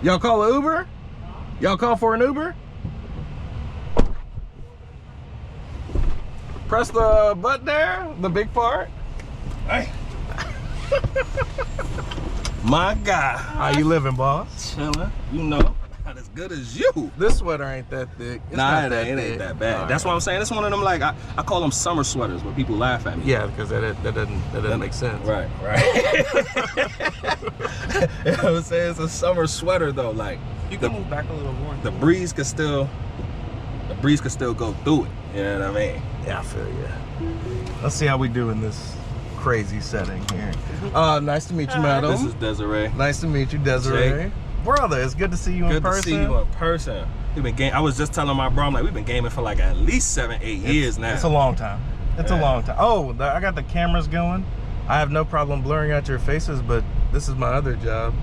Y'all call an Uber? Y'all call for an Uber? Press the button there, the big part. Hey. My God. How you living, boss? Chilling. You know, not as good as you. This sweater ain't that thick. It's nah, it ain't that bad. That's what I'm saying. It's one of them, like, I call them summer sweaters where people laugh at me. Yeah, because that doesn't make sense. Right. You know what I'm saying? It's a summer sweater though. Like, you can move back a little more. The breeze could still go through it. You know what I mean? Yeah, I feel you. Let's see how we do in this crazy setting here. Nice to meet you, madam. This is Desiree. Nice to meet you, Desiree. Jake. Brother, it's good to see you in person. Good to see you in person. We've been I was just telling my bro, I'm like, we've been gaming for like at least 7-8 years now. It's a long time. It's a long time. Oh, I got the cameras going. I have no problem blurring out your faces, but this is my other job.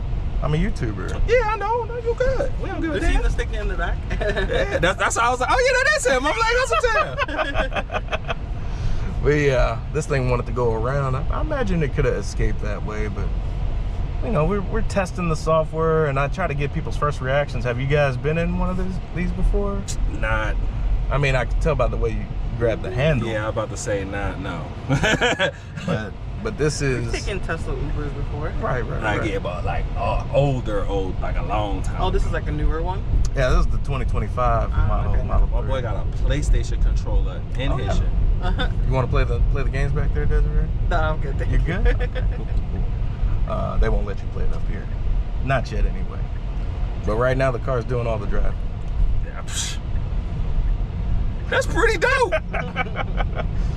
I'm a YouTuber. Yeah, I know. No, you good. We don't give a damn. You see the sticker in the back? Yeah, that's how I was like, oh yeah, that's him. I'm like, that's a damn. This thing wanted to go around. I imagine it could have escaped that way, but you know, we're testing the software, and I try to get people's first reactions. Have you guys been in one of these before? Not. I mean, I can tell by the way you grab the handle. Yeah, I'm about to say not. No. But this is. You've taken Tesla Ubers before. Right. Yeah, but like old, like a long time. Oh, this is like a newer one? Yeah, this is the 2025 model. Okay. Model 3. My boy got a PlayStation controller in his shit. You want to play the games back there, Desiree? No, I'm good. You good? Okay, cool. They won't let you play it up here. Not yet, anyway. But right now, the car's doing all the driving. Yeah. That's pretty dope.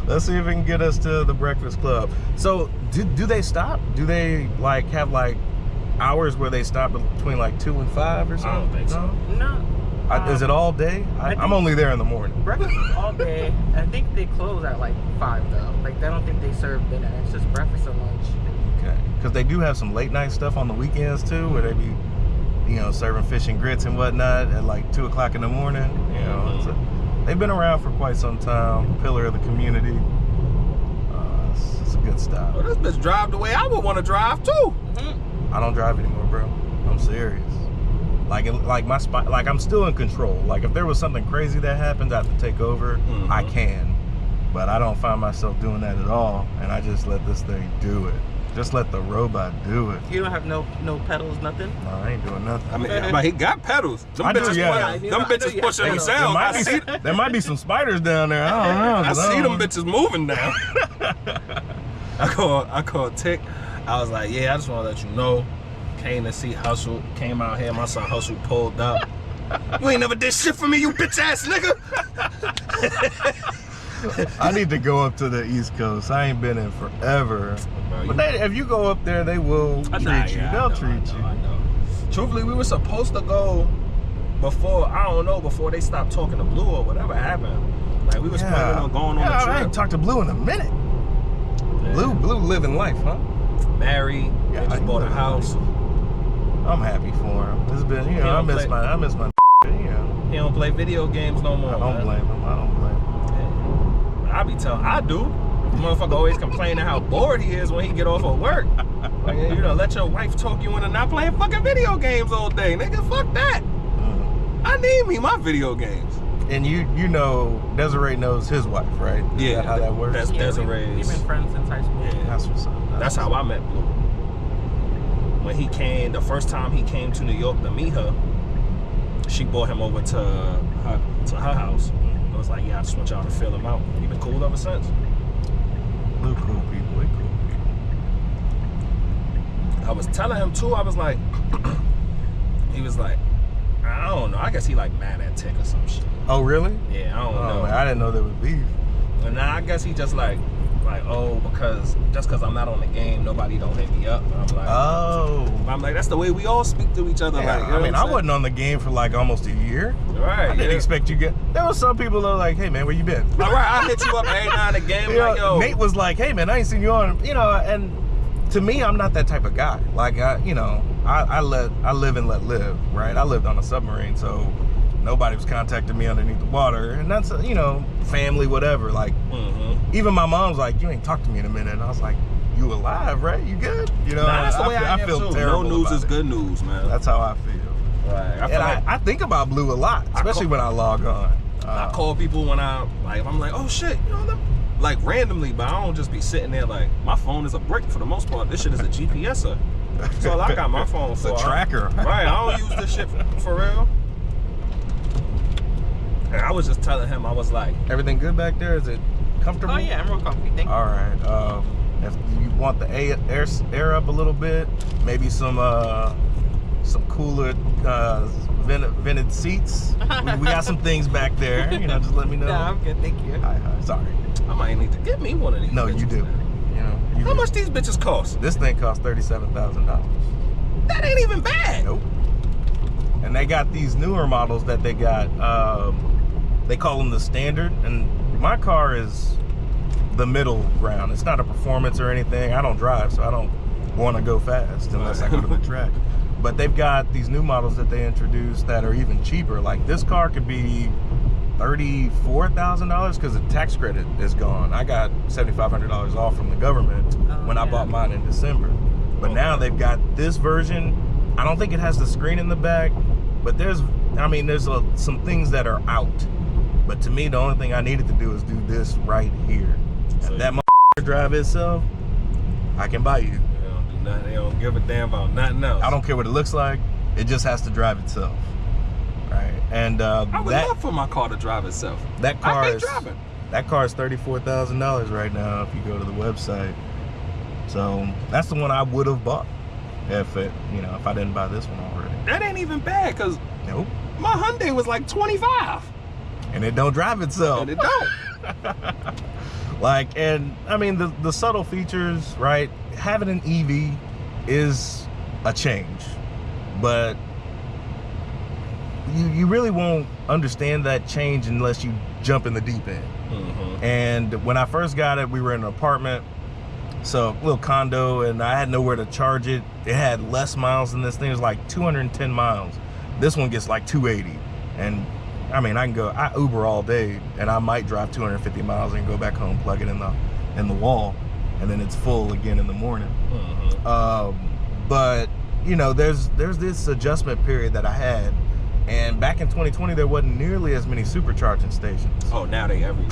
Let's see if we can get us to the Breakfast Club. So, do they stop? Do they like have like hours where they stop between like 2 and 5 or something? I don't think so. No. Is it all day? I'm only there in the morning. Breakfast is all day. I think they close at like 5 though. Like, I don't think they serve dinner. It's just breakfast and lunch. Okay. Because they do have some late night stuff on the weekends too, where they be, you know, serving fish and grits and whatnot at like 2 o'clock in the morning. You know, they've been around for quite some time. Pillar of the community. It's a good style. Well, this bitch drive the way I would want to drive too. I don't drive anymore, bro. I'm serious. Like my spot, like I'm still in control. Like if there was something crazy that happens, I have to take over. I can, but I don't find myself doing that at all. And I just let this thing do it. Just let the robot do it. You don't have no pedals, nothing? No, I ain't doing nothing. I mean, but he got pedals. Them I do, bitches, yeah. them bitches pushing themselves. There might be some spiders down there. I don't know. I see them bitches moving now. I called Tick. I was like, yeah, I just want to let you know. Came to see Hustle. Came out here. My son Hustle pulled up. You ain't never did shit for me, you bitch ass nigga. I need to go up to the East Coast. I ain't been in forever. Bro, but if you go up there, they will treat you. They'll treat you. I know. Truthfully, we were supposed to go before, I don't know, before they stopped talking to Blue or whatever happened. Like, we was planning on going on a trip. I ain't talked to Blue in a minute. Yeah. Blue living life, huh? Married. Yeah, they just bought a house. I'm happy for him. It's been, you know, I miss my, you know. He don't play video games no more. I don't blame him. I don't blame him. I be telling, I do. The motherfucker always complaining how bored he is when he get off of work. Like, you know, let your wife talk you into not playing fucking video games all day, nigga. Fuck that. I need me my video games. And you know, Desiree knows his wife, right? Yeah. How that works? That's Desiree's. We've been friends since high school. Yeah. That's what's up. That's how I met Blue. When he came, the first time he came to New York to meet her, she brought him over to her house. I was like, yeah, I just want y'all to fill him out. He been cool ever since. Blue cool people, they cool people. I was telling him too, I was like, he was like, I don't know, I guess he like mad at Tick or some shit. Oh, really? Yeah, I don't know. Man, I didn't know there was beef. And now I guess he just like, oh, because I'm not on the game, nobody don't hit me up. And I'm like, I'm like, that's the way we all speak to each other. Yeah, like, I mean, I wasn't on the game for like almost a year. Right. I didn't expect you get. There was some people that were like, hey man, where you been? All right, I hit you up every now and again. You like, know, yo. Nate was like, hey man, I ain't seen you on, you know, and to me, I'm not that type of guy. Like, I live and let live, right? I lived on a submarine, so nobody was contacting me underneath the water, and that's, you know, family, whatever. Like, even my mom's like, you ain't talked to me in a minute, and I was like, you alive, right? You good? You know, that's the way I feel too. terrible. No news is good news, man. That's how I feel. Like, I think about blue a lot, especially when I log on. I call people when I'm like, oh shit, you know, like randomly, but I don't just be sitting there like, my phone is a brick for the most part. This shit is a GPSer. So I got my phone for. It's a tracker. Right, I don't use this shit for real. And I was just telling him, I was like, everything good back there? Is it comfortable? Oh yeah, I'm real comfy. Thank you. All right. If you want the air up a little bit, maybe some cooler vented seats. We got some things back there. You know, just let me know. No, I'm good. Thank you. Sorry. I might need to get me one of these. No, bitches, you do. man. You know. How much these bitches cost? This thing costs $37,000. That ain't even bad. Nope. And they got these newer models that they got. They call them the standard, and my car is the middle ground. It's not a performance or anything. I don't drive, so I don't want to go fast unless I go to the track. But they've got these new models that they introduced that are even cheaper. Like this car could be $34,000 because the tax credit is gone. I got $7,500 off from the government when I bought mine in December. But now they've got this version. I don't think it has the screen in the back, but there's some things that are out. But to me, the only thing I needed to do is do this right here. And that drive itself, I can buy you. They don't do nothing. They don't give a damn about nothing else. I don't care what it looks like. It just has to drive itself. Right. And I would love for my car to drive itself. That car I hate is driving. That car is $34,000 right now if you go to the website. So that's the one I would have bought if I didn't buy this one already. That ain't even bad because nope. My Hyundai was like 25. And it don't drive itself. And it don't. Like, and I mean the subtle features, right? Having an EV is a change, but you really won't understand that change unless you jump in the deep end. Mm-hmm. And when I first got it, we were in an apartment, so a little condo, and I had nowhere to charge it. It had less miles than this thing. It was like 210 miles. This one gets like 280. And I mean, I Uber all day, and I might drive 250 miles and go back home, plug it in the wall, and then it's full again in the morning. Mm-hmm. But you know, there's this adjustment period that I had, and back in 2020 there wasn't nearly as many supercharging stations. Oh, now they everywhere.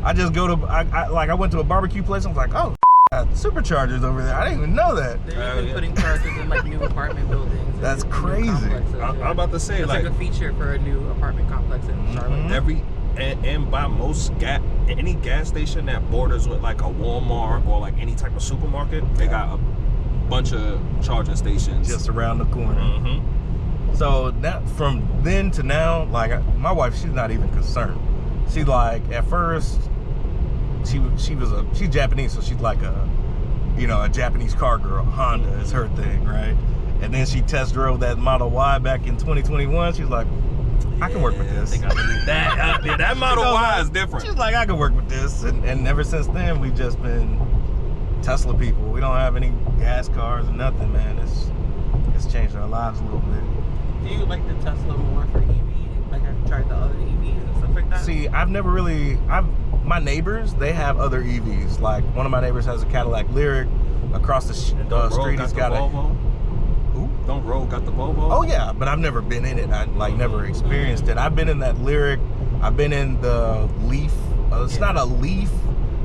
I just go to I went to a barbecue place. I was like, oh, superchargers over there. I didn't even know that. They're even putting chargers in like new apartment buildings. That's crazy. I'm about to say, it's like a feature for a new apartment complex in Charlotte. And by most any gas station that borders with like a Walmart or like any type of supermarket, they got a bunch of charging stations just around the corner. Mm-hmm. So that from then to now, like my wife, she's not even concerned. She like at first, she's Japanese, so she's like a Japanese car girl. Honda is her thing, right? And then she test drove that Model Y back in 2021. She's like, I can work with this. I think I believe that. That Model Y is different. She's like, I can work with this. And ever since then, we've just been Tesla people. We don't have any gas cars or nothing, man. It's changed our lives a little bit. Do you like the Tesla more for EV? Like, have you tried the other EVs and stuff like that? See, my neighbors, they have other EVs. Like, one of my neighbors has a Cadillac Lyric. Across the street, he's got a Volvo. Who? Don't Roll got the Volvo? Oh yeah, but I've never been in it. I never experienced it. I've been in that Lyric. I've been in the Leaf. It's not a Leaf,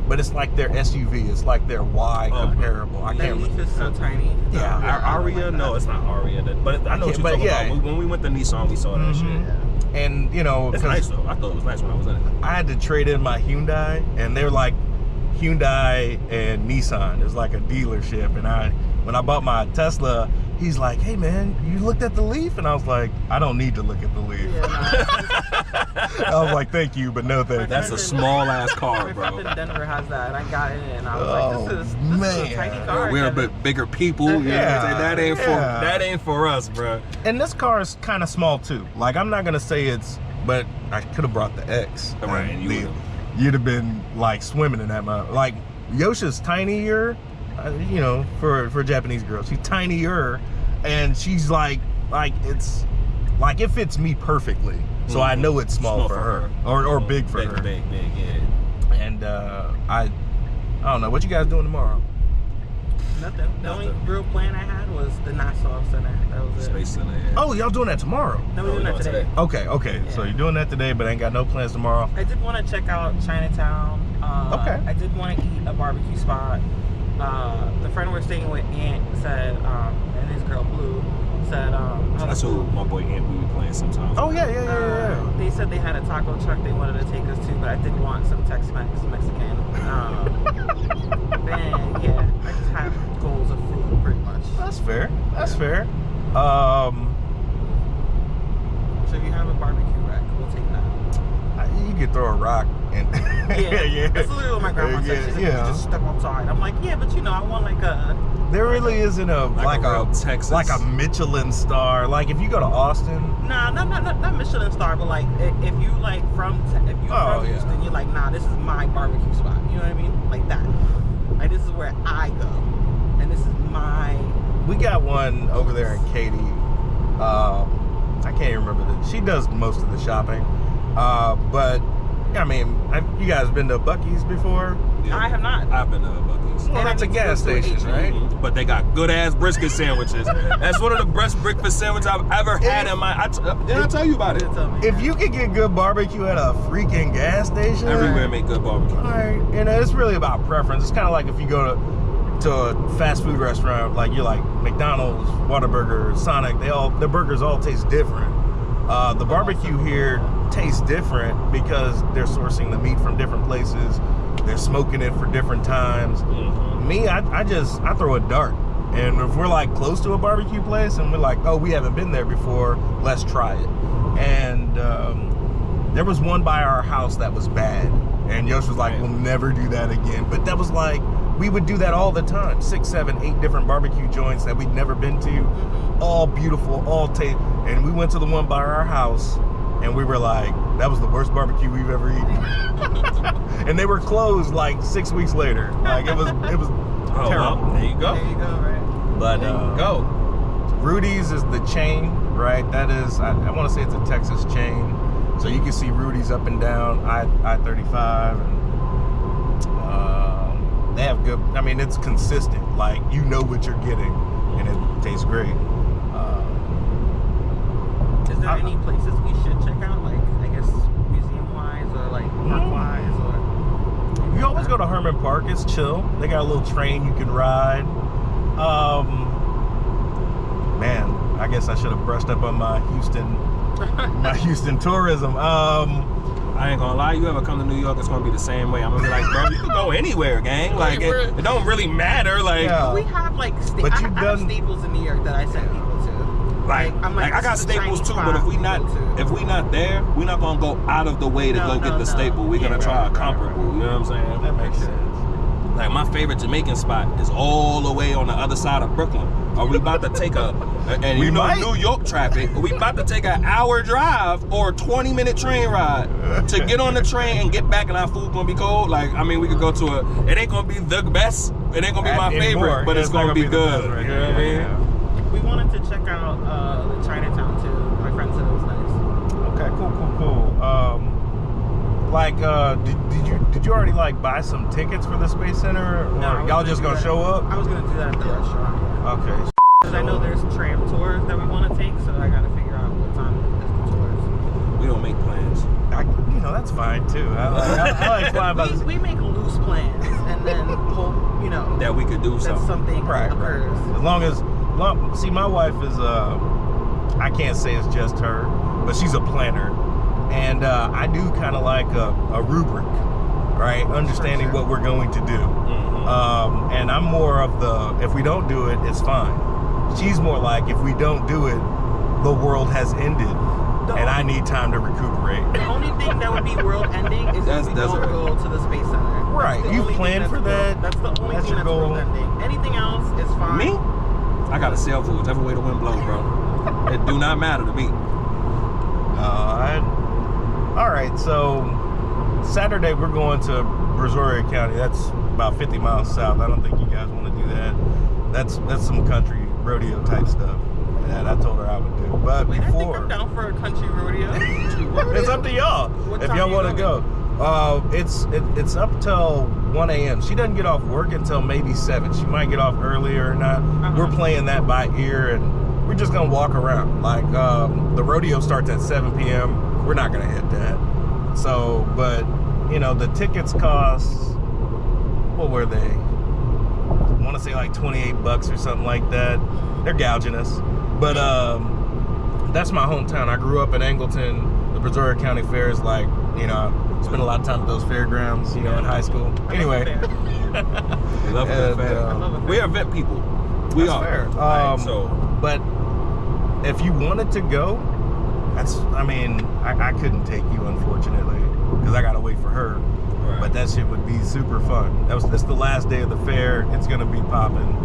but it's like their SUV. It's like their Y comparable. I can't remember. Leaf is so tiny. Yeah. Aria? No, it's not Aria. But I know what you're talking about. When we went to Nissan, we saw that shit. Yeah. And it's nice though. I thought it was nice when I was in it. I had to trade in my Hyundai, and they're like Hyundai and Nissan. It's like a dealership. And when I bought my Tesla, he's like, hey man, you looked at the Leaf? And I was like, I don't need to look at the Leaf. Yeah, I was like, thank you, but no thank you. That's a small ass car, bro. My friend in Denver has that, and I got in it, and I was like, this is a tiny car. We're a bit bigger people. That ain't for us, bro. And this car is kind of small too. Like, I'm not gonna say but I could have brought the X. Right, and you'd have been like swimming in that mud. Like, Yosha's tinier, for a Japanese girl. She's tinier, and she's like it's like it fits me perfectly. So I know it's small for her, or big for her. Big, yeah. And I don't know what you guys doing tomorrow. Nothing. The only real plan I had was the Nassau Center. That was it. Space Center. Yeah. Oh, y'all doing that tomorrow? No, we're doing that today. Okay. Yeah. So you're doing that today, but ain't got no plans tomorrow. I did want to check out Chinatown. Okay. I did want to eat a barbecue spot. The friend we're staying with, Ant, said, and his girl Blue said, That's who my boy Ant we be playing sometimes. Oh yeah. They said they had a taco truck they wanted to take us to, but I did want some Tex-Mex Mexican. Then yeah, I just have goals of food pretty much. That's fair. That's fair. So if you have a barbecue rack, we'll take that. You could throw a rock and Yeah. That's literally what my grandma said. She said, you just step outside. I'm like, yeah, but you know, I want like a... There really isn't a like a real Texas, like a Michelin star. Like if you go to Austin, Nah, not Michelin star, but like if you like from Houston, you're like, nah, this is my barbecue spot. You know what I mean? Like that. Like this is where I go, and this is my. we got one over there in Katy. I can't even remember that. She does most of the shopping, but I mean, you guys been to Buc-ee's before? Yeah. I have not. I've been to Buc-ee's. Well, that's a gas station, right? But they got good ass brisket sandwiches. That's one of the best breakfast sandwiches I've ever had in my. Did I tell you about it? If you could get good barbecue at a freaking gas station, Everywhere make good barbecue. All right, and it's really about preference. It's kind of like if you go to a fast food restaurant, like you're like McDonald's, Whataburger, Sonic. Their burgers all taste different. The barbecue here tastes different because they're sourcing the meat from different places. They're smoking it for different times. Me, I throw a dart. And if we're like close to a barbecue place and we're like, oh, we haven't been there before, let's try it. And there was one by our house that was bad. And Yosh was like, we'll never do that again. But that was like, we would do that all the time. 6, 7, 8 different barbecue joints that we'd never been to. All beautiful, all taste. And we went to the one by our house and we were like, that was the worst barbecue we've ever eaten. And they were closed like 6 weeks later. Like it was terrible. Well, there you go. There you go, right? But there you go. Rudy's is the chain, right? That is, I want to say it's a Texas chain. So you can see Rudy's up and down I-35. And they have good, I mean, it's consistent. Like, you know what you're getting, and it tastes great. Is there any places we should check out? Like, I guess, museum-wise or like park-wise or... You always go to Herman Park. It's chill. They got a little train you can ride. Man, I guess I should have brushed up on my Houston tourism. I ain't gonna lie, you ever come to New York, it's gonna be the same way. I'm gonna be like, bro, you can go anywhere, gang. Like, it don't really matter. Like, we have like, I have staples in New York that I send people to. Like, I got staples too, but if we not there, we're not gonna go out of the way to go get the staple. We're gonna try a comparable. You know what I'm saying? That makes sense. Like my favorite Jamaican spot is all the way on the other side of Brooklyn. Are we about to take and you know New York traffic, are we about to take an hour drive or a 20-minute train ride to get on the train and get back and our food gonna be cold? Like, I mean, we could go to it ain't gonna be the best, it ain't gonna be my favorite, but it's gonna be good. You know what I mean? We wanted to check out the Chinatown too. My friend said it was nice. Okay, cool. Like, did you already like buy some tickets for the Space Center, or no, y'all just gonna show up? I was gonna do that at the restaurant. Yeah. Okay. Because I know there's tram tours that we want to take, so I gotta figure out what time is the tours. We don't make plans. That's fine too. I like flying by. We make loose plans and then hope that we could do something occurs. As long as see, my wife is I can't say it's just her, but she's a planner. And I do kind of like a rubric, right? Understanding what we're going to do. And I'm more of the, if we don't do it, it's fine. She's more like, if we don't do it, the world has ended, and I need time to recuperate. The only thing that would be world ending is if we don't go to the Space Center. Right, you plan for that. That's the only thing that's world ending. Anything else is fine. Me? I got to sail for whichever way the wind blows, bro. It do not matter to me. All right, so Saturday we're going to Brazoria County. That's about 50 miles south. I don't think you guys want to do that. That's some country rodeo type stuff that I told her I would do. But I think I'm down for a country rodeo. It's up to y'all if y'all want to go. It's up till 1 a.m. She doesn't get off work until maybe 7. She might get off earlier or not. We're playing that by ear, and we're just gonna walk around. Like the rodeo starts at 7 p.m. We're not gonna hit that. So, but you know, the tickets cost, what were they? I want to say like $28 or something like that. They're gouging us, but that's my hometown. I grew up in Angleton. The Brazoria County Fair is like, you know, I spent a lot of time at those fairgrounds, you know, in high school. Anyway. We love the fair. We are event people. We are. Fair. But if you wanted to go, I mean, I couldn't take you, unfortunately, because I got to wait for her. Right. But that shit would be super fun. That's the last day of the fair. It's going to be popping.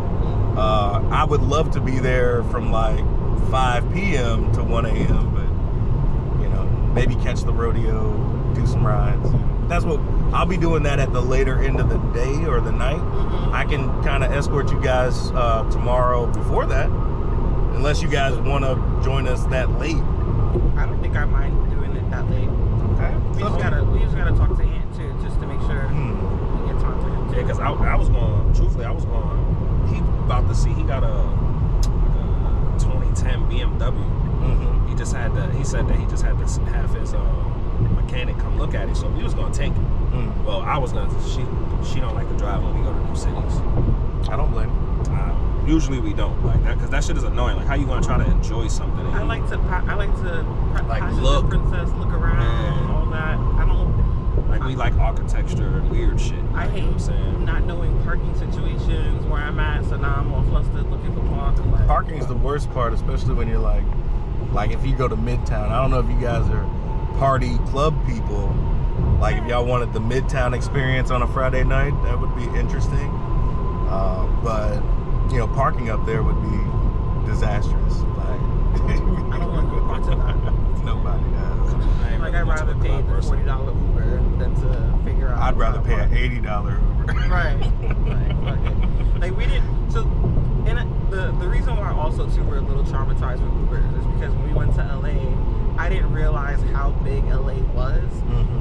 I would love to be there from like 5 p.m. to 1 a.m., but, you know, maybe catch the rodeo, do some rides. That's what I'll be doing, that at the later end of the day or the night. I can kind of escort you guys tomorrow before that, unless you guys want to join us that late. I don't think I mind doing it that late. Okay. We just gotta talk to Ant too, just to make sure we get time for him. Yeah, because I was going, truthfully, he about to see, he got a 2010 BMW. He just had to, he said that he just had to have his mechanic come look at it, so we was gonna take it. Well, I was gonna, she don't like to drive when we go to new cities. I don't blame you. Usually we don't like that, because that shit is annoying. Like, how you gonna try to enjoy something? I like to like look, princess, look around, all that. I don't like, we like architecture and weird shit. I hate not knowing parking situations where I'm at, so now I'm all flustered looking for parking. Like, parking is the worst part, especially when you're like if you go to Midtown. I don't know if you guys are party club people. Like, if y'all wanted the Midtown experience on a Friday night, that would be interesting. But you know, parking up there would be disastrous. Like, I don't want to go into that. Nobody does. Like, I'd rather pay the $40 Uber than to figure out. I'd rather pay an $80 Uber. Right. Like, fuck it. Like, we didn't. So, and the reason why also too we're a little traumatized with Uber is because when we went to LA, I didn't realize how big LA was,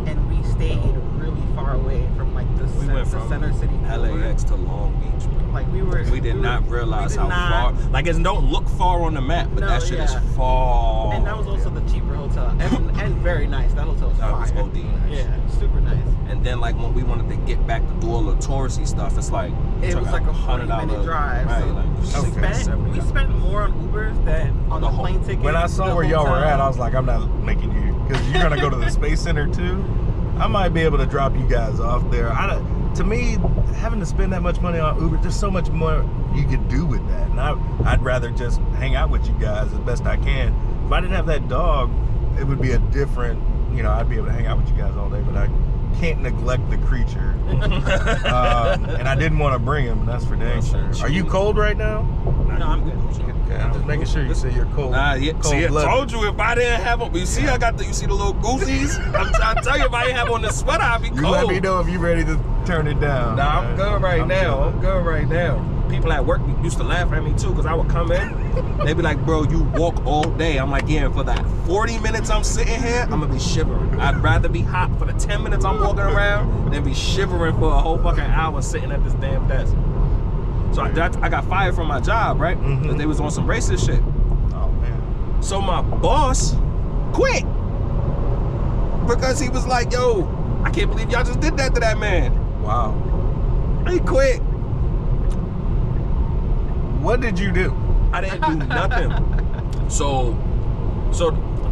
and we stayed really far away from like the center city. LAX to Long Beach. Like, we did not realize how far. Like, it don't look far on the map, but that shit is far. And that was also the cheaper hotel, and very nice. That hotel was fire. That was OD nice. Yeah, super nice. And then, like, when we wanted to get back to do all the touristy stuff, it's like it was like a $100 drive. Right, so like we spent more on Ubers than on the plane ticket. When I saw where y'all were at, I was like, I'm not making you, because you're gonna go to the Space Center too. I might be able to drop you guys off there. To me, having to spend that much money on Uber, there's so much more you could do with that. And I'd rather just hang out with you guys as best I can. If I didn't have that dog, it would be a different, you know, I'd be able to hang out with you guys all day, but I can't neglect the creature. And I didn't want to bring him, that's for dang sure. Are you cold right now? No, I'm good. Okay, I'm just making sure you say you're cold. See, I told you if I didn't have them. You see, you see the little goozies? I'm trying to tell you, if I didn't have on the sweater, I'd be cold. You let me know if you're ready to turn it down. Nah, I'm good right now. I'm good right now. People at work used to laugh at me too, because I would come in, they'd be like, bro, you walk all day. I'm like, yeah, for that 40 minutes I'm sitting here, I'm gonna be shivering. I'd rather be hot for the 10 minutes I'm walking around than be shivering for a whole fucking hour sitting at this damn desk. So I got fired from my job, right? Because they was on some racist shit. Oh, man. So my boss quit. Because he was like, yo, I can't believe y'all just did that to that man. Wow. He quit. What did you do? I didn't do nothing. So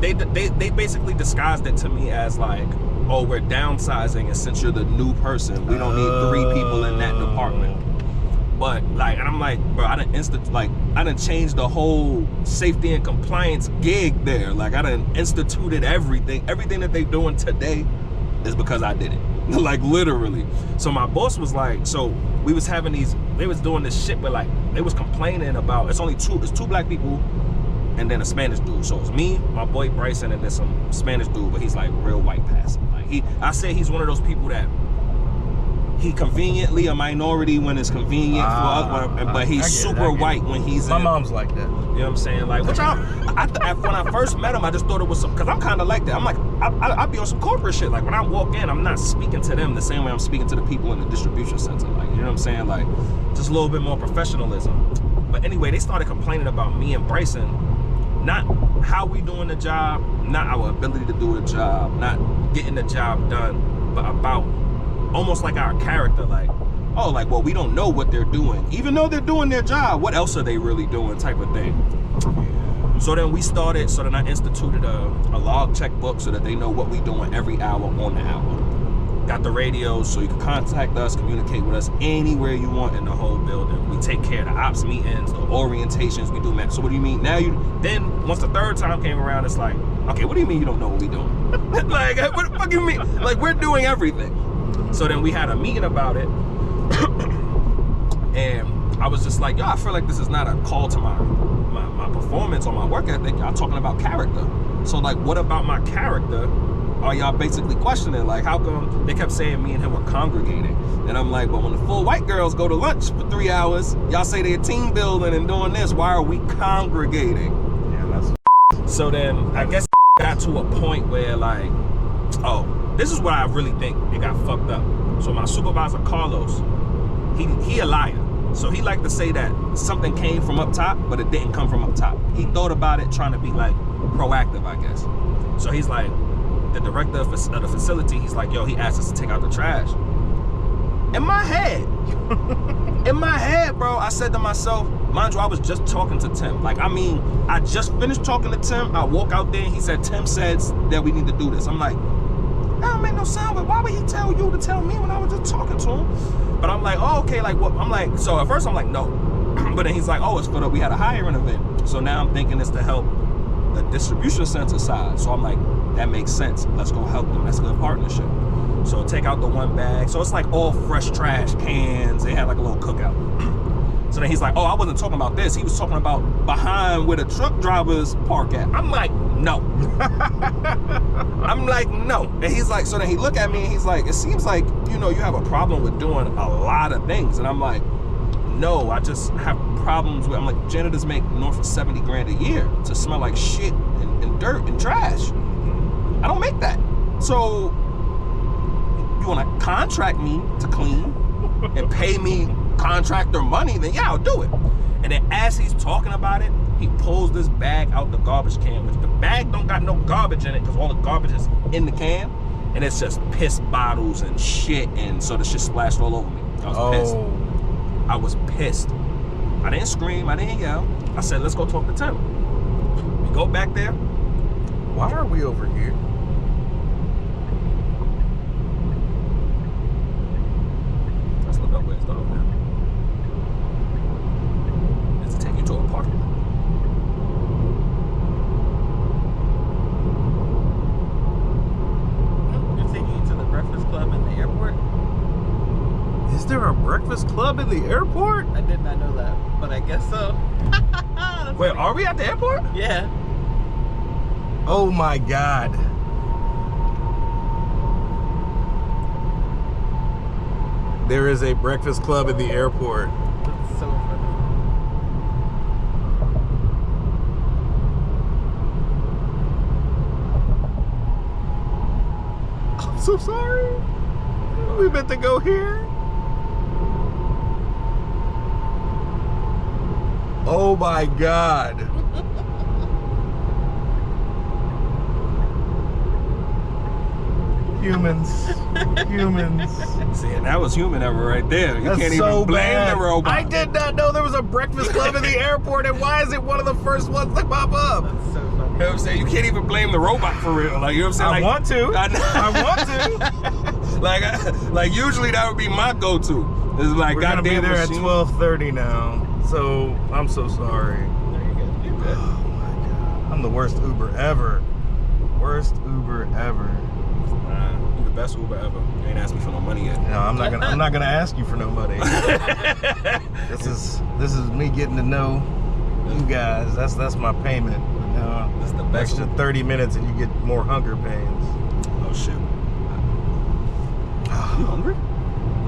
they basically disguised it to me as like, oh, we're downsizing, and since you're the new person, we don't need 3 people in that department. But like, and I'm like, bro, I done changed the whole safety and compliance gig there. Like, I done instituted everything. Everything that they doing today is because I did it. Like, literally. So my boss was like, so we was having they was doing this shit where, like, they was complaining about, it's 2 black people and then a Spanish dude. So it's me, my boy Bryson, and then some Spanish dude, but he's like real white passing. Like, I say he's one of those people that he conveniently a minority when it's convenient for us, but he's super white when he's My mom's like that. You know what I'm saying? Like, which when I first met him, I just thought it was some, because I'm kind of like that. I'm like, I be on some corporate shit. Like, when I walk in, I'm not speaking to them the same way I'm speaking to the people in the distribution center. Like, you know what I'm saying? Like, just a little bit more professionalism. But anyway, they started complaining about me and Bryson, not how we doing the job, not our ability to do the job, not getting the job done, but about almost like our character, like, oh, like, well, we don't know what they're doing. Even though they're doing their job, what else are they really doing type of thing. So then I instituted a log checkbook so that they know what we doing every hour on the hour. Got the radios so you can contact us, communicate with us anywhere you want in the whole building. We take care of the ops meetings, the orientations, we do math. So what do you mean? Then once the third time came around, it's like, okay, what do you mean you don't know what we doing? Like, what the fuck you mean? Like, we're doing everything. So then we had a meeting about it, and I was just like, yo, I feel like this is not a call to my performance or my work ethic. Y'all talking about character. So like, what about my character are y'all basically questioning? Like, how come they kept saying me and him were congregating? And I'm like, but when the full white girls go to lunch for 3 hours, y'all say they're team building and doing this. Why are we congregating? Yeah, that's. So then I guess it got to a point where like, oh, this is what I really think it got fucked up. So my supervisor, Carlos, he a liar. So he liked to say that something came from up top, but it didn't come from up top. He thought about it trying to be like proactive, I guess. So he's like, the director of the facility, he's like, yo, he asked us to take out the trash. In my head, bro, I said to myself, mind you, I was just talking to Tim. Like, I mean, I just finished talking to Tim. I walk out there and he said, Tim says that we need to do this. I'm like, that don't make no sound, but why would he tell you to tell me when I was just talking to him? But I'm like, oh, okay, like what? I'm like, so at first I'm like, no. But then he's like, oh, it's for we had a hiring event. So now I'm thinking it's to help the distribution center side. So I'm like, that makes sense. Let's go help them. That's a good partnership. So take out the one bag. So it's like all fresh trash cans. They had like a little cookout. So then he's like, oh, I wasn't talking about this. He was talking about behind where the truck drivers park at. I'm like, no. I'm like, no. And he's like, so then he looked at me and he's like, it seems like, you know, you have a problem with doing a lot of things. And I'm like, no, I just have problems with, I'm like, janitors make north of 70 grand a year to smell like shit and dirt and trash. I don't make that. So you want to contract me to clean and pay me contractor money, then yeah, I'll do it. And then as he's talking about it, he pulls this bag out the garbage can, which the bag don't got no garbage in it because all the garbage is in the can, and it's just piss bottles and shit, and so the shit splashed all over me. I was pissed. I was pissed. I didn't scream, I didn't yell. I said, let's go talk to Tim. We go back there. Why are we over here? Let's look up where it's going now. Does it take you to a parking lot? You're taking you to the Breakfast Club in the airport? Is there a breakfast club in the airport? I did not know that, but I guess so. Wait, are we at the airport? Yeah. Oh my God. There is a breakfast club in the airport. That's so funny. I'm so sorry. We meant to go here. Oh my God. Humans. See, and that was human error right there. You That's can't so even blame bad. the robot. I did not know there was a breakfast club in the airport, and why is it one of the first ones to pop up? That's so funny. You know what I'm saying? You can't even blame the robot for real. Like, you know what I'm saying? I want to. I want to. like usually that would be my go-to. It's like, We're gonna be goddamn there machine. at 12:30 now, so I'm so sorry. No, you're good. You're good. Oh my God, I'm the worst Uber ever. Worst Uber ever. You the best Uber ever. You ain't asked me for no money yet. No, I'm not gonna ask you for no money. This is me getting to know you guys. That's my payment. That's the best. Extra 30 minutes and you get more hunger pains. Oh shit. You hungry?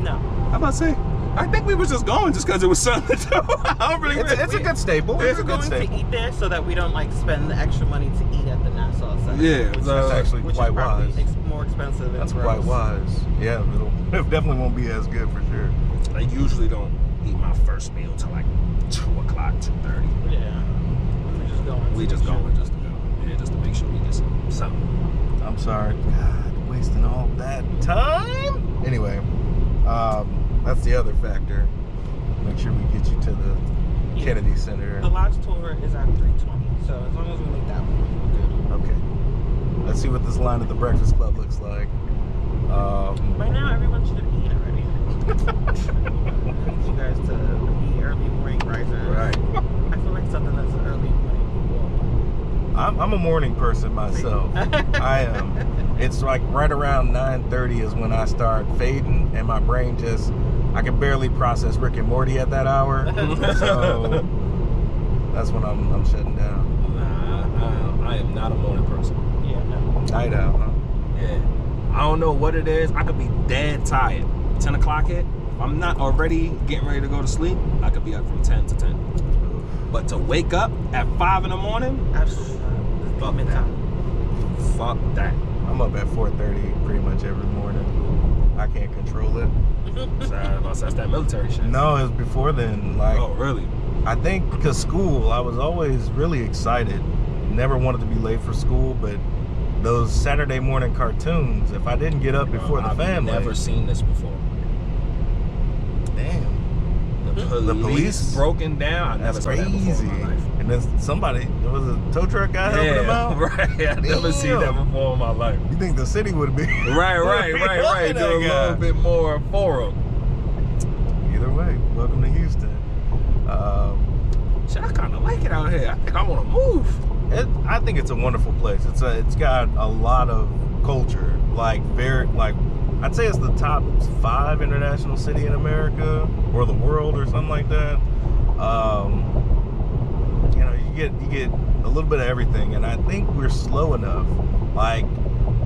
No. I'm about to say, I think we were just going just because it was something to do. I don't really. It's a good staple. We're going to eat there so that we don't like spend the extra money to eat at the Nassau Center. Yeah, that's actually which quite is probably wise. More expensive. That's quite wise. Yeah, it definitely won't be as good for sure. I usually don't eat my first meal till like 2 o'clock, 2:30. Yeah. We just going. Just to go. Yeah, just to make sure we get something. I'm sorry. God, wasting all that time. Anyway, that's the other factor. Make sure we get you to the Kennedy Center. The last tour is at 3:20, so as long as we make that one, we're good. Okay. Let's see what this line at the Breakfast Club looks like. By now, everyone should have eaten already. I need you guys to be early morning risers. Right. I feel like something that's an early morning people. I'm a morning person myself. I am. It's like right around 9:30 is when I start fading, and my brain I can barely process Rick and Morty at that hour. So that's when I'm shutting down. Nah, I am not a morning person. Yeah, no. Night out, huh? Yeah. I don't know what it is. I could be dead tired. 10 o'clock hit. If I'm not already getting ready to go to sleep, I could be up from 10 to 10. But to wake up at 5 in the morning, Absolutely not. fuck that. Fuck that. I'm up at 4:30 pretty much every morning. I can't control it. That's that military shit. No, it was before then. Like, Oh, really? I think because school, I was always really excited. Never wanted to be late for school, but those Saturday morning cartoons, if I didn't get up before the family. I've never seen this before. Damn. The police broken down. I never That's saw that before crazy. in my life. And then somebody, there was a tow truck guy helping them out. Right. I never seen that before in my life. You think the city would be? Right. Do a little bit more for them. Either way, welcome to Houston. Shit, I kind of like it out here. I think I want to move. I think it's a wonderful place. It's got a lot of culture. I'd say it's the top 5 international city in America or the world or something like that. You get a little bit of everything, and I think we're slow enough. Like,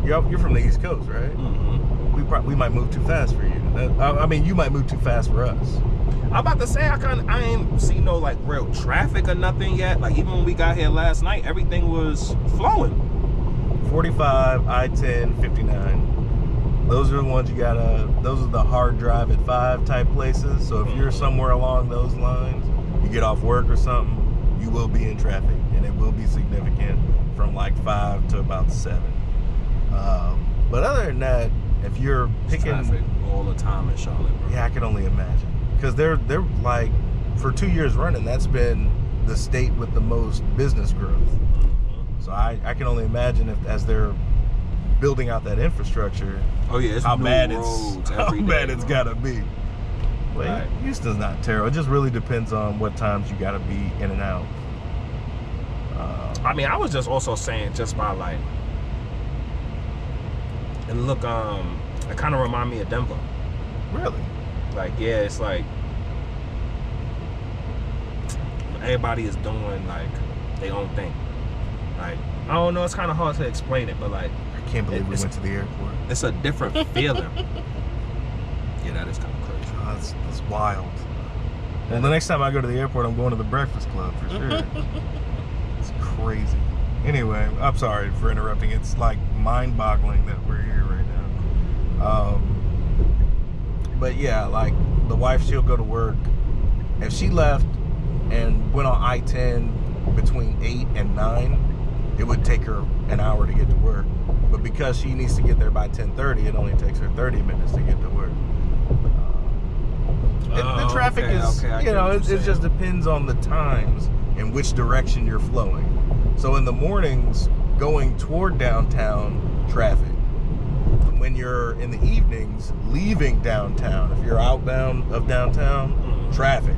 you're from the East Coast, right? Mm-hmm. We might move too fast for you. I mean, you might move too fast for us. I'm about to say I ain't seen no like real traffic or nothing yet. Like even when we got here last night, everything was flowing. 45, I-10, 59. Those are the ones those are the hard drive at 5 type places. So if you're somewhere along those lines, you get off work or something, you will be in traffic, and it will be significant from like 5 to about 7. But other than that, if you're picking traffic all the time in Charlotte, bro. Yeah, I can only imagine. Because they're like, for 2 years running, that's been the state with the most business growth. So I can only imagine as they're building out that infrastructure. Oh yeah, it's how new bad roads how every day, bad it's bro. gotta be. But Right. Houston's not terrible. It just really depends on what times you gotta be in and out. I mean, I was just also saying just by like, and look, it kind of remind me of Denver. Really? Like, yeah, it's like everybody is doing like their own thing. Like, I don't know, it's kind of hard to explain it, but like, I can't believe we went to the airport. it's a different feeling. Yeah, that is kind of crazy. Oh, that's wild. Well, the next time I go to the airport, I'm going to the Breakfast Club for sure. It's crazy. Anyway, I'm sorry for interrupting. It's like mind-boggling that we're here right now. But yeah, like the wife, she'll go to work. If she left and went on I-10 between 8 and 9, it would take her an hour to get to work. But because she needs to get there by 10:30, it only takes her 30 minutes to get to work. The traffic is, it just depends on the times and which direction you're flowing. So in the mornings, going toward downtown, traffic. When you're in the evenings, leaving downtown, if you're outbound of downtown, traffic.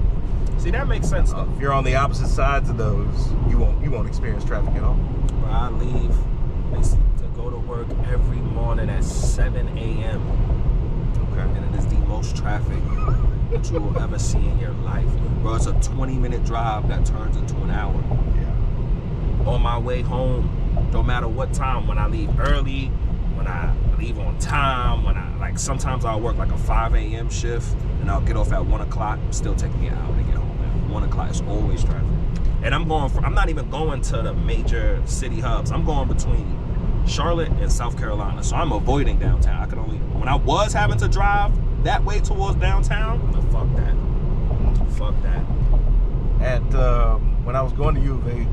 See, that makes sense though. If you're on the opposite sides of those, you won't experience traffic at all. But I leave to go to work every morning at 7 a.m. Okay. And it is the most traffic that you will ever see in your life. Bro, it's a 20-minute drive that turns into an hour. Yeah. On my way home, no matter what time, when I leave early, when I leave on time, when I like sometimes I'll work like a 5 a.m. shift and I'll get off at 1 o'clock. It's still taking me an hour to get home, man. 1 o'clock is always traffic. And I'm not even going to the major city hubs. I'm going between Charlotte and South Carolina. So I'm avoiding downtown. When I was having to drive that way towards downtown, fuck that. Fuck that. When I was going to U of H,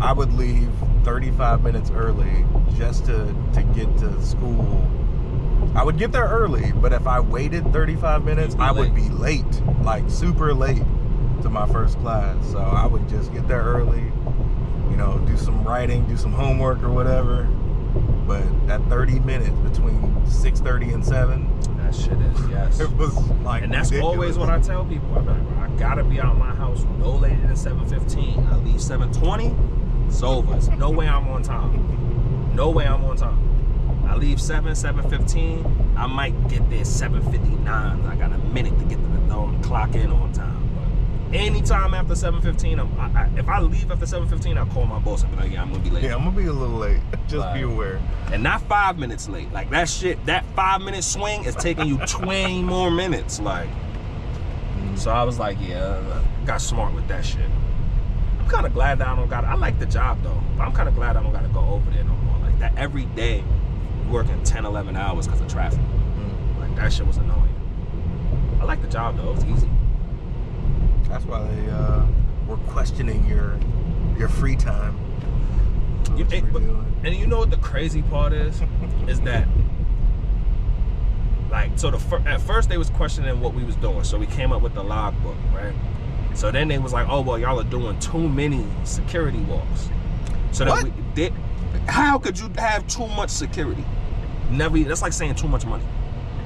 I would leave 35 minutes early just to get to school. I would get there early, but if I waited 35 minutes, I would be late, like super late to my first class. So I would just get there early, you know, do some writing, do some homework or whatever. But that 30 minutes between 6:30 and 7, that shit is, yes. It was like, and that's ridiculous. always what I tell people. I'm like, I gotta be out of my house no later than 7:15. I leave 7:20, it's over. There's no way I'm on time. No way I'm on time. I leave 7:15. I might get there 7:59. I got a minute to get to the door and clock in on time. But anytime after 7:15, if I leave after 7:15, I'll call my boss and be like, yeah, I'm gonna be late. Yeah, I'm gonna be a little late. Just be aware. And not 5 minutes late. Like that shit, that 5-minute swing is taking you 20 more minutes. Like, so I was like, yeah, I got smart with that shit. I'm kind of glad that I like the job though, but I'm kind of glad I don't gotta go over there no more. Like that every day, working 10, 11 hours because of traffic. Like that shit was annoying. I like the job though, it was easy. That's why they were questioning your free time. And you know what the crazy part is? Is that, like, so at first they was questioning what we was doing. So we came up with the logbook, right? So then they was like, oh, well, y'all are doing too many security walks. So then we did. How could you have too much security? That's like saying too much money.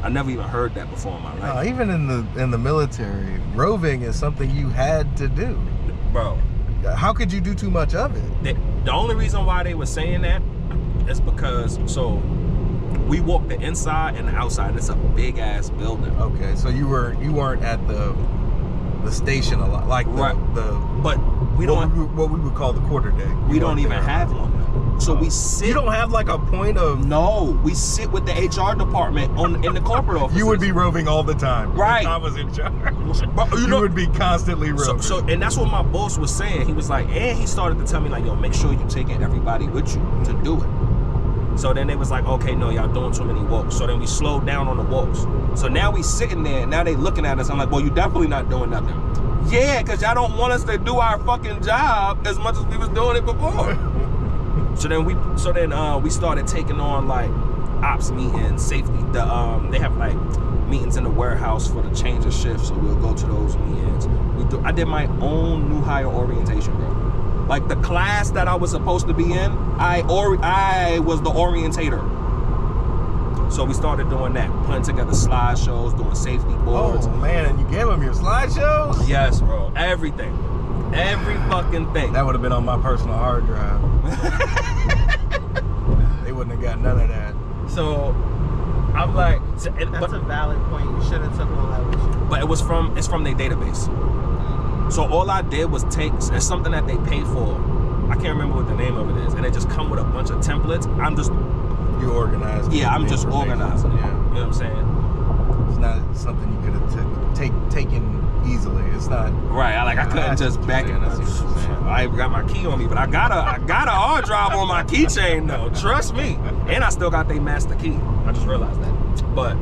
I never even heard that before in my life. No, even in the military, roving is something you had to do. Bro. How could you do too much of it? The only reason why they were saying that is because, so we walked the inside and the outside. It's a big ass building. Okay, so you weren't at the station a lot, like but we what don't what we would call the quarter deck. We don't even have one. So we sit. You don't have like a point of. No, we sit with the HR department in the corporate office. You would be roving all the time. Right. If I was in charge. But, you would be constantly roving. So and that's what my boss was saying. He was like, and he started to tell me like, yo, make sure you taking everybody with you to do it. So then they was like, okay, no, y'all doing too many walks. So then we slowed down on the walks. So now we sitting there, and now they looking at us. I'm like, well, you definitely not doing nothing. Yeah, because y'all don't want us to do our fucking job as much as we was doing it before. So then we started taking on like ops meetings, safety. They have like meetings in the warehouse for the change of shift, so we'll go to those meetings. I did my own new hire orientation, bro. Like the class that I was supposed to be in, I was the orientator. So we started doing that, putting together slideshows, doing safety boards. Oh man, and you gave them your slideshows? Yes, bro. Everything. Every fucking thing. That would have been on my personal hard drive. They wouldn't have got none of that. So I'm like, that's a valid point. You should have took all that with you. But it's from their database. So all I did was it's something that they pay for. I can't remember what the name of it is, and it just come with a bunch of templates. You organize. Yeah, I'm just organizing it. Yeah. You know what I'm saying? It's not something you could have taken easily. It's not right. I couldn't just back it. I even got my key on me, but I got a hard drive on my keychain though. Trust me. And I still got their master key. I just realized that. But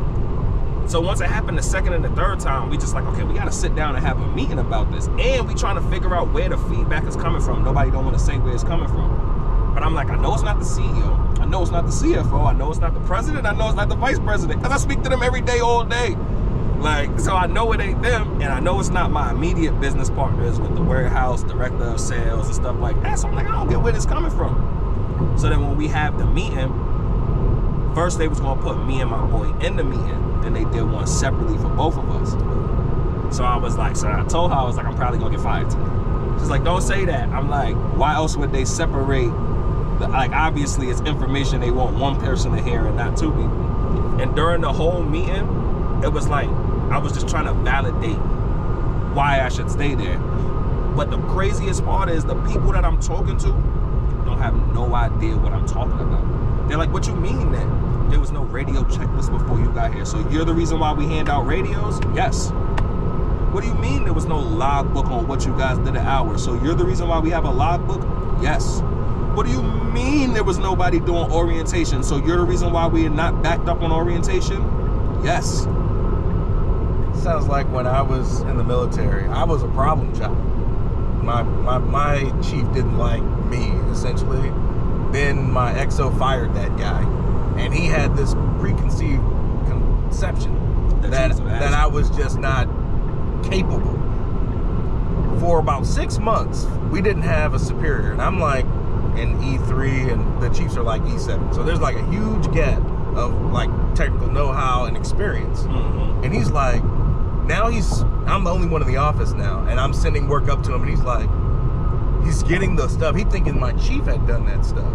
so once it happened the second and the third time, we just like, okay, we gotta sit down and have a meeting about this. And we trying to figure out where the feedback is coming from. Nobody don't want to say where it's coming from. But I'm like, I know it's not the CEO. I know it's not the CFO. I know it's not the president. I know it's not the vice president. Because I speak to them every day, all day. Like, so I know it ain't them. And I know it's not my immediate business partners with the warehouse, director of sales, and stuff like that. So I'm like, I don't get where this coming from. So then when we have the meeting, first they was going to put me and my boy in the meeting. Then they did one separately for both of us. So I was like, so I told her, I was like, I'm probably going to get fired today. She's like, don't say that. I'm like, why else would they separate? Like, obviously, it's information they want one person to hear and not two people. And during the whole meeting, it was like, I was just trying to validate why I should stay there. But the craziest part is the people that I'm talking to don't have no idea what I'm talking about. They're like, what you mean that there was no radio checklist before you got here? So you're the reason why we hand out radios? Yes. What do you mean there was no logbook on what you guys did an hour? So you're the reason why we have a logbook? Yes. What do you mean there was nobody doing orientation? So you're the reason why we are not backed up on orientation? Yes. Sounds like when I was in the military, I was a problem child. My chief didn't like me, essentially. Then my XO fired that guy, and he had this preconceived conception that I was just not capable. For about 6 months, we didn't have a superior, and I'm like in E3, and the chiefs are like E7. So there's like a huge gap of like technical know-how and experience. Mm-hmm. And he's like, now I'm the only one in the office now, and I'm sending work up to him, and he's like, he's getting the stuff. He thinking my chief had done that stuff.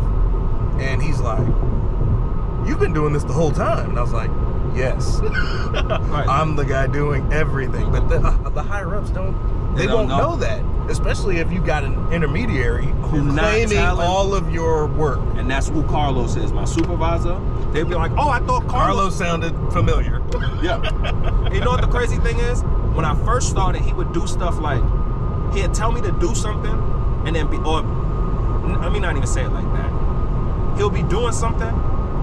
And he's like, you've been doing this the whole time. And I was like, yes. Right. I'm the guy doing everything. But the higher ups they won't know that. Especially if you got an intermediary who's claiming all of your work. And that's who Carlos is, my supervisor. They'd be like, oh, I thought Carlos sounded familiar. Yeah. You know what the crazy thing is? When I first started, he would do stuff like, he'd tell me to do something, and then let me not even say it like that. He'll be doing something,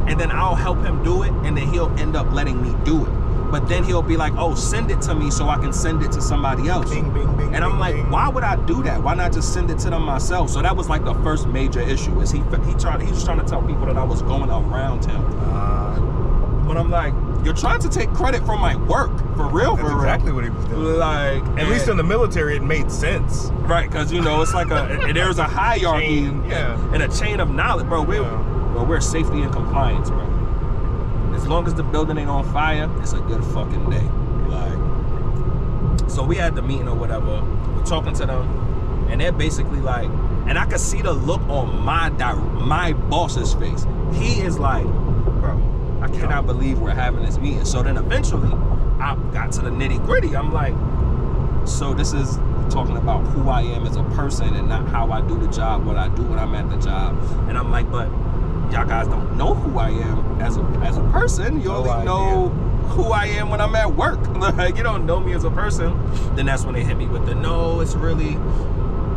and then I'll help him do it, and then he'll end up letting me do it. But then he'll be like, oh, send it to me so I can send it to somebody else. Bing, bing, bing, and I'm bing, like, bing. Why would I do that? Why not just send it to them myself? So that was like the first major issue, is he was trying to tell people that I was going around him. But I'm like, you're trying to take credit from my work, for real, That's exactly what he was doing. Like, at least in the military, it made sense. Right, because it's like there's a hierarchy and a chain of knowledge, bro. We're safety and compliance, bro. As long as the building ain't on fire, it's a good fucking day. Like, so we had the meeting or whatever. We're talking to them, and they're basically like, and I could see the look on my boss's face. He is like, bro, I cannot believe we're having this meeting. So then eventually, I got to the nitty gritty. I'm like, so this is talking about who I am as a person and not how I do the job, what I do when I'm at the job. And I'm like, but y'all guys don't know who I am as a person. You only know who I am when I'm at work. Like, you don't know me as a person. Then that's when they hit me with the, no, it's really,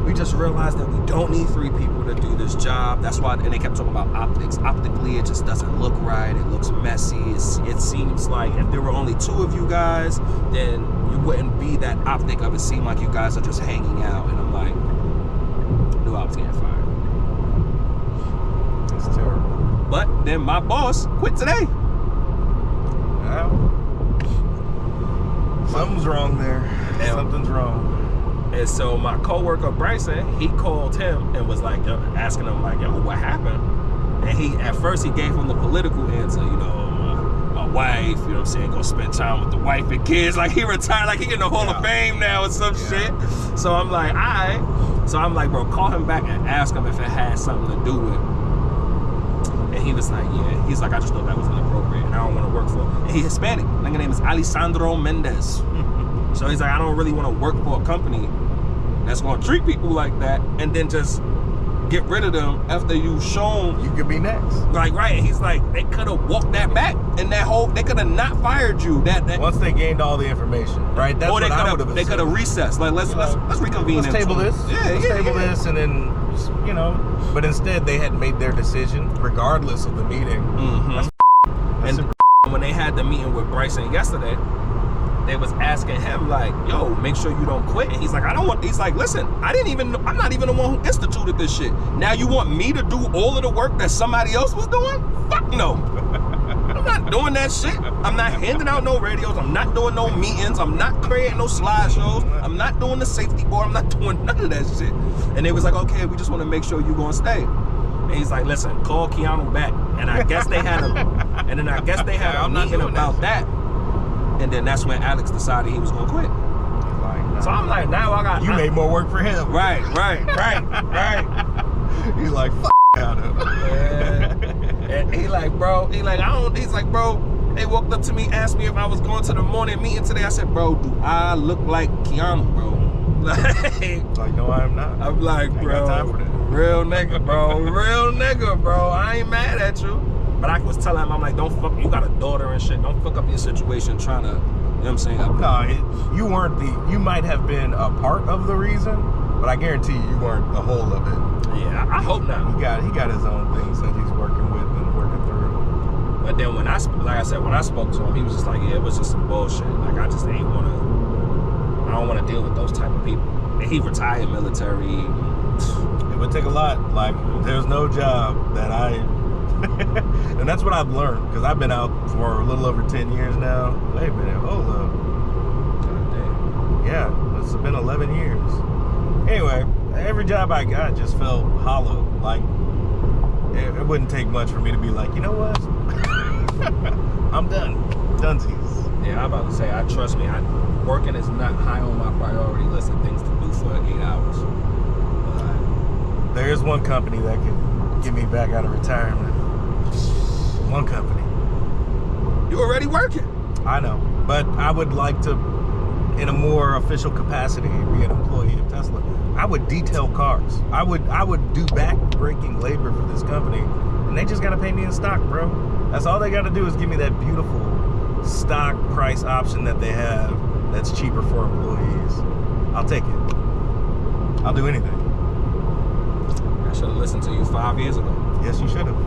we just realized that we don't need 3 people to do this job. That's why, and they kept talking about optics. Optically, it just doesn't look right. It looks messy. It seems like if there were only 2 of you guys, then you wouldn't be that optic of it seem like you guys are just hanging out. And I'm like, knew I was getting fired. It's terrible. But then my boss quit today. Well, something's wrong there. Something's wrong. And so my coworker Bryson, he called him and was like, asking him like, yo, what happened? And at first he gave him the political answer, my wife, you know what I'm saying, gonna spend time with the wife and kids. Like, he retired, like he in the Hall of Fame now or some shit. So I'm like, all right. So I'm like, bro, call him back and ask him if it had something to do with. And he was like, yeah. He's like, I just thought that was inappropriate and I don't want to work for him. And he's Hispanic. Nigga name is Alessandro Mendez. So he's like, I don't really want to work for a company that's going to treat people like that and then just get rid of them after you've shown you could be next. Like, right. He's like, they could have walked that back and they could have not fired you. That once they gained all the information, right? That's what I would have. They could have recessed. Like, let's reconvene. Let's table this. Let's table this, and then But instead, they had made their decision regardless of the meeting. Mm-hmm. And when they had the meeting with Bryson yesterday, they was asking him like, yo, make sure you don't quit. And he's like, he's like, listen, I'm not even the one who instituted this shit. Now you want me to do all of the work that somebody else was doing? Fuck no. I'm not doing that shit. I'm not handing out no radios. I'm not doing no meetings. I'm not creating no slideshows. I'm not doing the safety board. I'm not doing none of that shit. And they was like, okay, we just want to make sure you're going to stay. And he's like, listen, call Keanu back. And I guess they had a meeting about that. And then that's when Alex decided he was gonna quit. So I'm like, now I got. You made more work for him. Right. He's like, fuck out of it. And he like, bro. He's like, bro. They walked up to me, asked me if I was going to the morning meeting today. I said, bro, do I look like Keanu, bro? Like, no, I'm not. I'm like, bro, real nigga, bro. I ain't mad at you. But I was telling him, I'm like, don't fuck, you got a daughter and shit. Don't fuck up your situation trying to, you know what I'm saying? No, you weren't you might have been a part of the reason, but I guarantee you weren't the whole of it. Yeah, I hope not. He got his own things that he's working with and working through. But then when I spoke to him, he was just like, yeah, it was just some bullshit. Like, I don't want to deal with those type of people. And he retired military. It would take a lot. Like, there's no job that and that's what I've learned, because I've been out for a little over 10 years now. Wait a minute, hold up. God damn. Yeah, it's been 11 years. Anyway, every job I got just felt hollow. Like, it wouldn't take much for me to be like, you know what? I'm done. Dunsies. Yeah, I'm about to say, trust me, working is not high on my priority list of things to do for 8 hours. But there is one company that can get me back out of retirement. One company. You already working. I know, but I would like to, in a more official capacity, be an employee of Tesla. I would detail cars. I would do back-breaking labor for this company, and they just gotta pay me in stock, bro. That's all they gotta do is give me that beautiful stock price option that they have that's cheaper for employees. I'll take it. I'll do anything. I should have listened to you 5 years ago. Yes, you should have.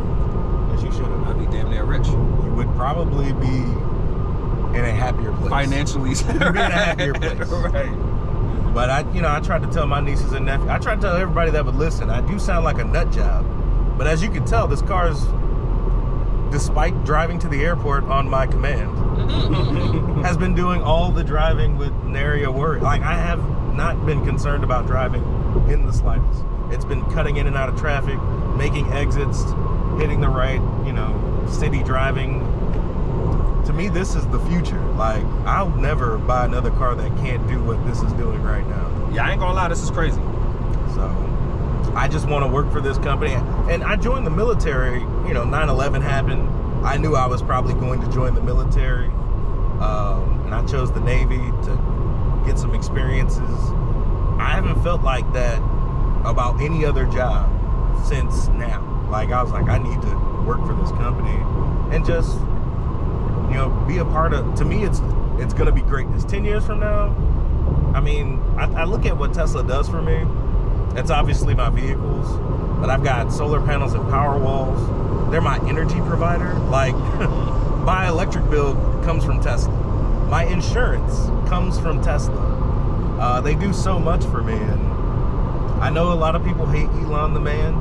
Yes, you should have. I'd be damn near rich. You would probably be in a happier place. Financially. You'd be in a happier place. Right. But I tried to tell my nieces and nephews, I tried to tell everybody that would listen, I do sound like a nut job. But as you can tell, this car's, despite driving to the airport on my command, has been doing all the driving with nary a worry. Like, I have not been concerned about driving in the slightest. It's been cutting in and out of traffic, making exits, hitting the right, city driving. To me, this is the future. Like, I'll never buy another car that can't do what this is doing right now. Yeah, I ain't gonna lie, this is crazy. So, I just want to work for this company. And I joined the military, 9/11 happened. I knew I was probably going to join the military. And I chose the Navy to get some experiences. I haven't felt like that about any other job since now. Like, I was like, I need to work for this company and just, be a part of, to me, it's going to be greatness. 10 years from now, I mean, I look at what Tesla does for me. It's obviously my vehicles, but I've got solar panels and power walls. They're my energy provider. Like, my electric bill comes from Tesla. My insurance comes from Tesla. They do so much for me, and I know a lot of people hate Elon the man,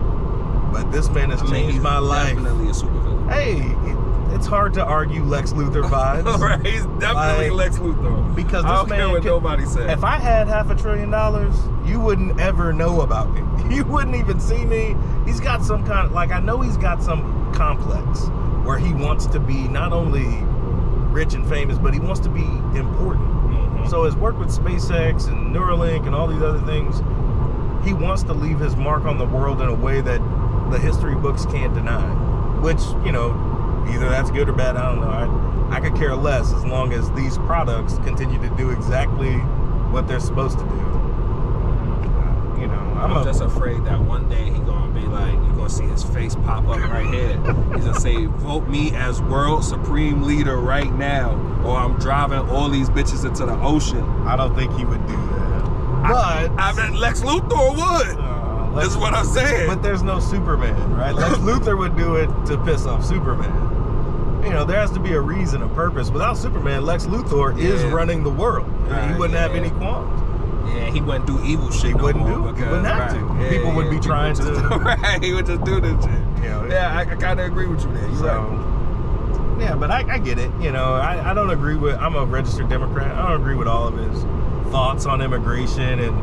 but this man has changed my life. Definitely a supervillain. Hey, it's hard to argue Lex Luthor vibes. Right, he's definitely Lex Luthor. Because I this don't man care what nobody says. If I had $500 billion, you wouldn't ever know about me. You wouldn't even see me. He's got some kind of, I know he's got some complex where he wants to be not only rich and famous, but he wants to be important. So his work with SpaceX and Neuralink and all these other things, he wants to leave his mark on the world in a way that the history books can't deny. Which, either that's good or bad, I don't know. I could care less as long as these products continue to do exactly what they're supposed to do. I'm just afraid that one day he's gonna be like, you're gonna see his face pop up right here. He's gonna say, vote me as world supreme leader right now, or I'm driving all these bitches into the ocean. I don't think he would do that. But I mean, Lex Luthor would. That's what I'm saying. But there's no Superman, right? Lex Luthor would do it to piss off Superman. There has to be a reason, a purpose. Without Superman, Lex Luthor is running the world. He wouldn't have any qualms. Yeah, he wouldn't do evil shit. He wouldn't do it. He wouldn't have to. Yeah, people would be trying to. Right, he would just do this shit. Yeah, I kind of agree with you there. You're right. Yeah, but I get it. I don't agree with, I'm a registered Democrat. I don't agree with all of his thoughts on immigration and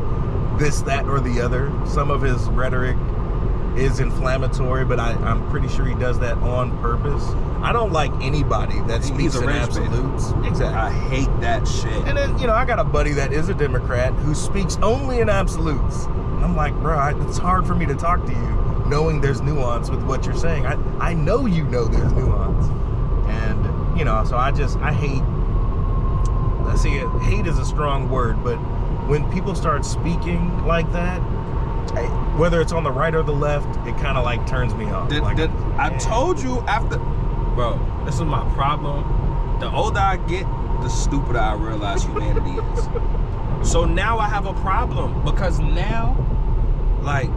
this, that, or the other. Some of his rhetoric is inflammatory, but I'm pretty sure he does that on purpose. I don't like anybody that speaks in absolutes. Exactly. I hate that shit. And then, I got a buddy that is a Democrat who speaks only in absolutes. And I'm like, bro, it's hard for me to talk to you knowing there's nuance with what you're saying. I know there's nuance. And, so I hate, hate is a strong word, but when people start speaking like that, whether it's on the right or the left, it kind of like turns me off. I told you after, bro, this is my problem. The older I get, the stupider I realize humanity is. So now I have a problem because now, like.